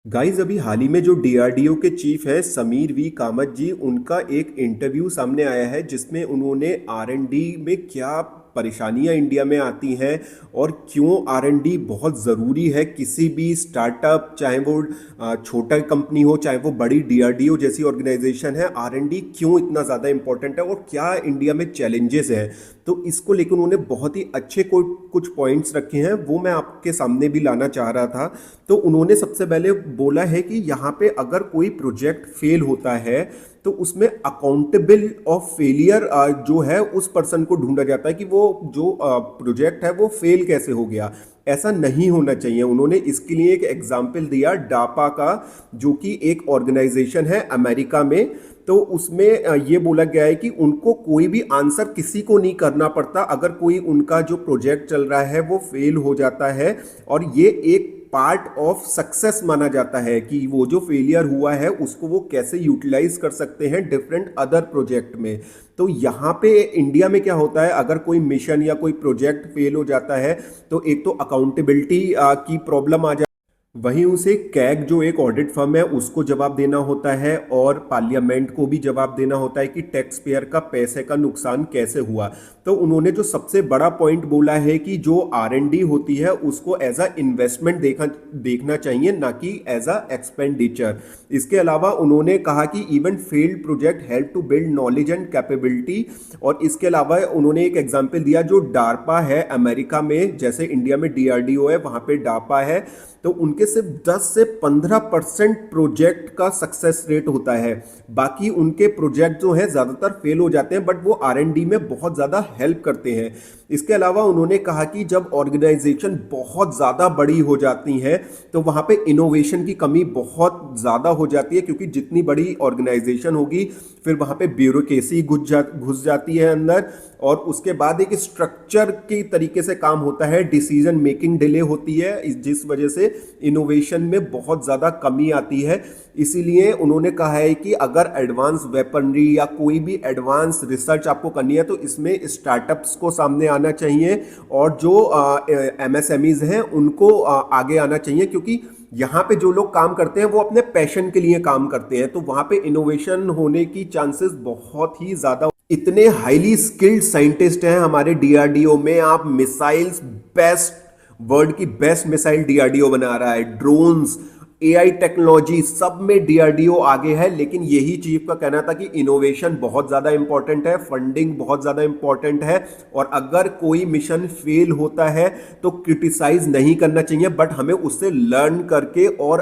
Guys अभी हाल ही में जो डीआरडीओ के चीफ है समीर वी कामत जी उनका एक इंटरव्यू सामने आया है जिसमें उन्होंने आरएनडी में क्या परेशानियां इंडिया में आती हैं और क्यों आरएनडी बहुत ज़रूरी है किसी भी स्टार्टअप चाहे वो छोटा कंपनी हो चाहे वो बड़ी डीआरडीओ जैसी ऑर्गेनाइजेशन है। आरएनडी क्यों इतना ज़्यादा इंपॉर्टेंट है और क्या इंडिया में चैलेंजेस हैं। तो इसको लेकर उन्होंने बहुत ही अच्छे कुछ पॉइंट्स रखे हैं, वो मैं आपके सामने भी लाना चाह रहा था। तो उन्होंने सबसे पहले बोला है कि यहाँ पे अगर कोई प्रोजेक्ट फेल होता है तो उसमें अकाउंटेबल ऑफ फेलियर जो है उस पर्सन को ढूंढा जाता है कि वो जो प्रोजेक्ट है वो फेल कैसे हो गया। ऐसा नहीं होना चाहिए। उन्होंने इसके लिए एक एग्जाम्पल दिया डापा का, जो कि एक ऑर्गेनाइजेशन है अमेरिका में। तो उसमें ये बोला गया है कि उनको कोई भी आंसर किसी को नहीं करना पड़ता अगर कोई उनका जो प्रोजेक्ट चल रहा है वो फेल हो जाता है। और ये एक पार्ट ऑफ सक्सेस माना जाता है कि वो जो फेलियर हुआ है उसको वो कैसे यूटिलाइज कर सकते हैं डिफरेंट अदर प्रोजेक्ट में। तो यहाँ पे इंडिया में क्या होता है, अगर कोई मिशन या कोई प्रोजेक्ट फेल हो जाता है तो एक तो अकाउंटेबिलिटी की प्रॉब्लम आ जाती है। वहीं उसे कैग जो एक ऑडिट फर्म है उसको जवाब देना होता है और पार्लियामेंट को भी जवाब देना होता है कि टैक्स पेयर का पैसे का नुकसान कैसे हुआ। तो उन्होंने जो सबसे बड़ा पॉइंट बोला है कि जो आरएनडी होती है उसको एज अ इन्वेस्टमेंट देखना चाहिए, ना कि एज अ एक्सपेंडिचर। इसके अलावा उन्होंने कहा कि even failed project help to build knowledge and capability. और इसके अलावा उन्होंने एक एग्जाम्पल दिया, जो डार्पा है अमेरिका में, जैसे इंडिया में डीआरडीओ है वहां पे डार्पा है, तो उनके सिर्फ 10 से 15% प्रोजेक्ट का सक्सेस रेट होता है। बाकी उनके प्रोजेक्ट जो है ज़्यादातर फेल हो जाते हैं, बट वो आरएनडी में बहुत ज़्यादा हेल्प करते हैं। इसके अलावा उन्होंने कहा कि जब ऑर्गेनाइजेशन बहुत ज़्यादा बड़ी हो जाती हैं तो वहाँ पे इनोवेशन की कमी बहुत ज़्यादा हो जाती है, क्योंकि जितनी बड़ी ऑर्गेनाइजेशन होगी फिर वहाँ पे ब्यूरोक्रेसी घुस जाती है अंदर। और उसके बाद एक स्ट्रक्चर के तरीके से काम होता है, डिसीजन मेकिंग डिले होती है, जिस वजह से इनोवेशन में बहुत ज़्यादा कमी आती है। इसीलिए उन्होंने कहा है कि अगर एडवांस वेपनरी या कोई भी एडवांस रिसर्च आपको करनी है तो इसमें स्टार्टअप्स को सामने आना चाहिए और जो एमएसएमईज हैं उनको आगे आना चाहिए, क्योंकि यहाँ पे जो लोग काम करते हैं वो अपने पैशन के लिए काम करते हैं। तो वहाँ पे इनोवेशन होने की चांसेस बहुत ही ज़्यादा। इतने हाईली स्किल्ड साइंटिस्ट हैं हमारे डीआरडीओ में। आप मिसाइल्स, बेस्ट वर्ल्ड की बेस्ट मिसाइल डीआरडीओ बना रहा है, ड्रोन्स, एआई टेक्नोलॉजी, सब में डीआरडीओ आगे है। लेकिन यही चीफ का कहना था कि इनोवेशन बहुत ज़्यादा इंपॉर्टेंट है, फंडिंग बहुत ज़्यादा इंपॉर्टेंट है, और अगर कोई मिशन फेल होता है तो क्रिटिसाइज नहीं करना चाहिए, बट हमें उससे लर्न करके और